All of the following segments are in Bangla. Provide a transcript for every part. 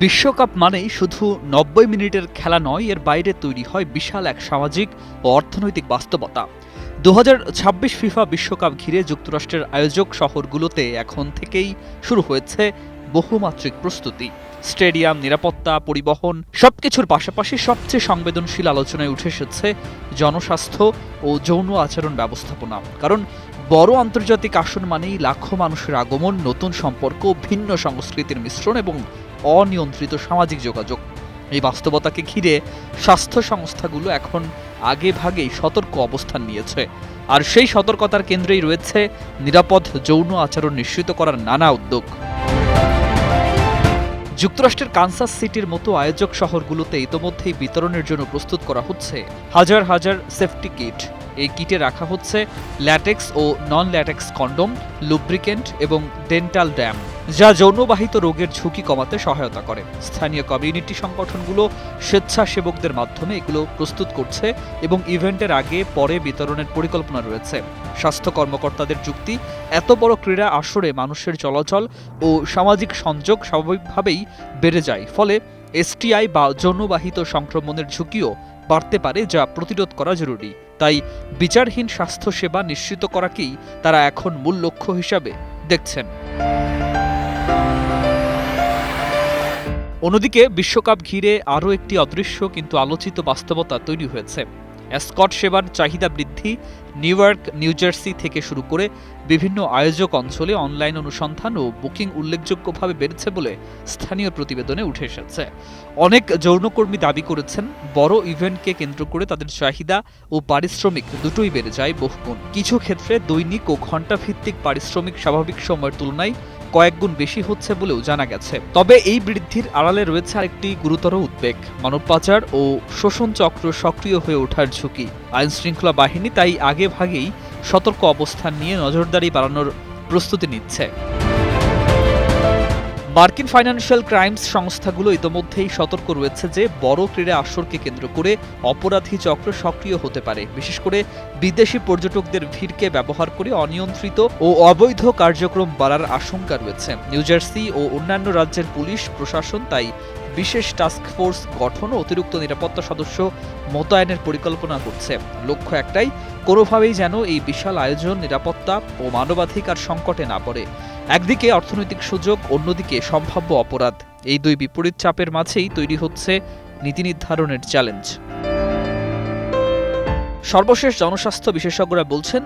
বিশ্বকাপ মানেই শুধু ৯০ মিনিটের খেলা নয়, এর বাইরে তৈরি হয় বিশাল এক সামাজিক ও অর্থনৈতিক বাস্তবতা। ২০২৬ ফিফা বিশ্বকাপ ঘিরে যুক্তরাষ্ট্রের আয়োজক শহরগুলোতে এখন থেকেই শুরু হয়েছে বহুমাত্রিক প্রস্তুতি। স্টেডিয়াম, নিরাপত্তা, পরিবহন সবকিছুর পাশাপাশি সবচেয়ে সংবেদনশীল আলোচনায় উঠে এসেছে জনস্বাস্থ্য ও যৌন আচরণ ব্যবস্থাপনা। কারণ বড় আন্তর্জাতিক আসর মানেই লাখো মানুষের আগমন, নতুন সম্পর্ক, ভিন্ন সংস্কৃতির মিশ্রণ এবং অনিয়ন্ত্রিত সামাজিক যোগাযোগ। এই বাস্তবতাকে ঘিরে স্বাস্থ্য সংস্থাগুলো এখন আগেভাগেই সতর্ক অবস্থান নিয়েছে। আর সেই সতর্কতার কেন্দ্রেই রয়েছে নিরাপদ যৌন আচরণ নিশ্চিত করার নানা উদ্যোগ। যুক্তরাষ্ট্রের কানসাস সিটির মতো আয়োজক শহরগুলোতে ইতোমধ্যেই বিতরণের জন্য প্রস্তুত করা হচ্ছে হাজার হাজার সেফটি কিট। এই কিটে রাখা হচ্ছে ল্যাটেক্স ও নন ল্যাটেক্স কন্ডোম, লুব্রিকেন্ট এবং ডেন্টাল ড্যাম, যা যৌনবাহিত রোগের ঝুঁকি কমাতে সহায়তা করে। স্থানীয় কমিউনিটি সংগঠনগুলো স্বেচ্ছাসেবকদের মাধ্যমে এগুলো প্রস্তুত করছে এবং ইভেন্টের আগে পরে বিতরণের পরিকল্পনা রয়েছে। স্বাস্থ্য কর্মকর্তাদের যুক্তি, এত বড় ক্রীড়া আসরে মানুষের চলাচল ও সামাজিক সংযোগ স্বাভাবিকভাবেই বেড়ে যায়, ফলে এসটিআই বা যৌনবাহিত সংক্রমণের ঝুঁকিও বাড়তে পারে, যা প্রতিরোধ করা জরুরি। তাই বিচারহীন স্বাস্থ্যসেবা নিশ্চিত করাকেই তারা এখন মূল লক্ষ্য হিসাবে দেখছেন। অন্যদিকে বিশ্বকাপ ঘিরে আরও একটি অদৃশ্য কিন্তু আলোচিত বাস্তবতা তৈরি হয়েছে। এসকর্ট সেবার চাহিদা বৃদ্ধি। নিউ ইয়র্ক, নিউ জার্সি থেকে শুরু করে বিভিন্ন আয়োজক অঞ্চলে অনলাইন অনুসন্ধান ও বুকিং উল্লেখযোগ্যভাবে বেড়েছে বলে স্থানীয় প্রতিবেদনে উঠে এসেছে। অনেক যৌনকর্মী দাবি করেছেন, বড় ইভেন্টকে কেন্দ্র করে তাদের চাহিদা ও পারিশ্রমিক দুটোই বেড়ে যায় বহুগুণ। কিছু ক্ষেত্রে দৈনিক ও ঘণ্টাভিত্তিক পারিশ্রমিক স্বাভাবিক সময়ের তুলনায় কয়েক গুণ বেশি হচ্ছে বলেও জানা গেছে। তবে এই বৃদ্ধির আড়ালে রয়েছে আরেকটি গুরুতর উদ্বেগ, মানব পাচার ও শোষণ চক্র সক্রিয় হয়ে ওঠার ঝুঁকি। আইন শৃঙ্খলা বাহিনী তাই আগেভাগেই সতর্ক অবস্থান নিয়ে নজরদারি বাড়ানোর প্রস্তুতি নিচ্ছে। মার্কিন ফাইন্যান্সিয়াল ক্রাইমস সংস্থাগুলো ইতোমধ্যেই সতর্ক রয়েছে যে বড় ক্রীড়া আসরকে কেন্দ্র করে অপরাধী চক্র সক্রিয় হতে পারে, বিশেষ করে বিদেশি পর্যটকদের ভিড়কে ব্যবহার করে অনিয়ন্ত্রিত ও অবৈধ কার্যক্রম বাড়ার আশঙ্কা রয়েছে। নিউ জার্সি ও অন্যান্য রাজ্যের পুলিশ প্রশাসন তাই বিশেষ টাস্ক ফোর্স গঠন ও অতিরিক্ত নিরাপত্তা সদস্য মোতায়েনের পরিকল্পনা করছে। লক্ষ্য একটাই, কোনোভাবেই যেন এই বিশাল আয়োজন নিরাপত্তা ও মানবাধিকার সংকটে না পড়ে। একদিকে অর্থনৈতিক সুযোগ, অন্যদিকে সম্ভাব্য অপরাধ। এই দুই বিপরীত চাপের মাঝেই তৈরি হচ্ছে নীতি নির্ধারণের চ্যালেঞ্জ। সর্বশেষ জনস্বাস্থ্য বিশেষজ্ঞরা বলছেন,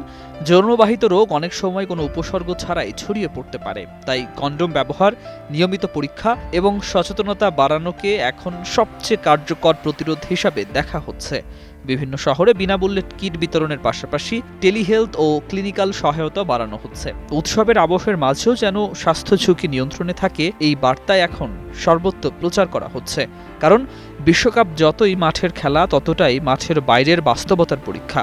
যৌনবাহিত রোগ অনেক সময় কোনো উপসর্গ ছাড়াই ছড়িয়ে পড়তে পারে। তাই কন্ডোম ব্যবহার, নিয়মিত পরীক্ষা এবং সচেতনতা বাড়ানোকে এখন সবচেয়ে কার্যকর প্রতিরোধ হিসাবে দেখা হচ্ছে। বিভিন্ন শহরে বিনামূল্যে কিট বিতরণের পাশাপাশি টেলিহেলথ ও ক্লিনিক্যাল সহায়তা বাড়ানো হচ্ছে। উৎসবের আবহের মাঝেও যেন স্বাস্থ্য ঝুঁকি নিয়ন্ত্রণে থাকে, এই বার্তায় এখন সর্বত্র প্রচার করা হচ্ছে। কারণ বিশ্বকাপ যতই মাঠের খেলা, ততটাই মাঠের বাইরের বাস্তবতার পরীক্ষা।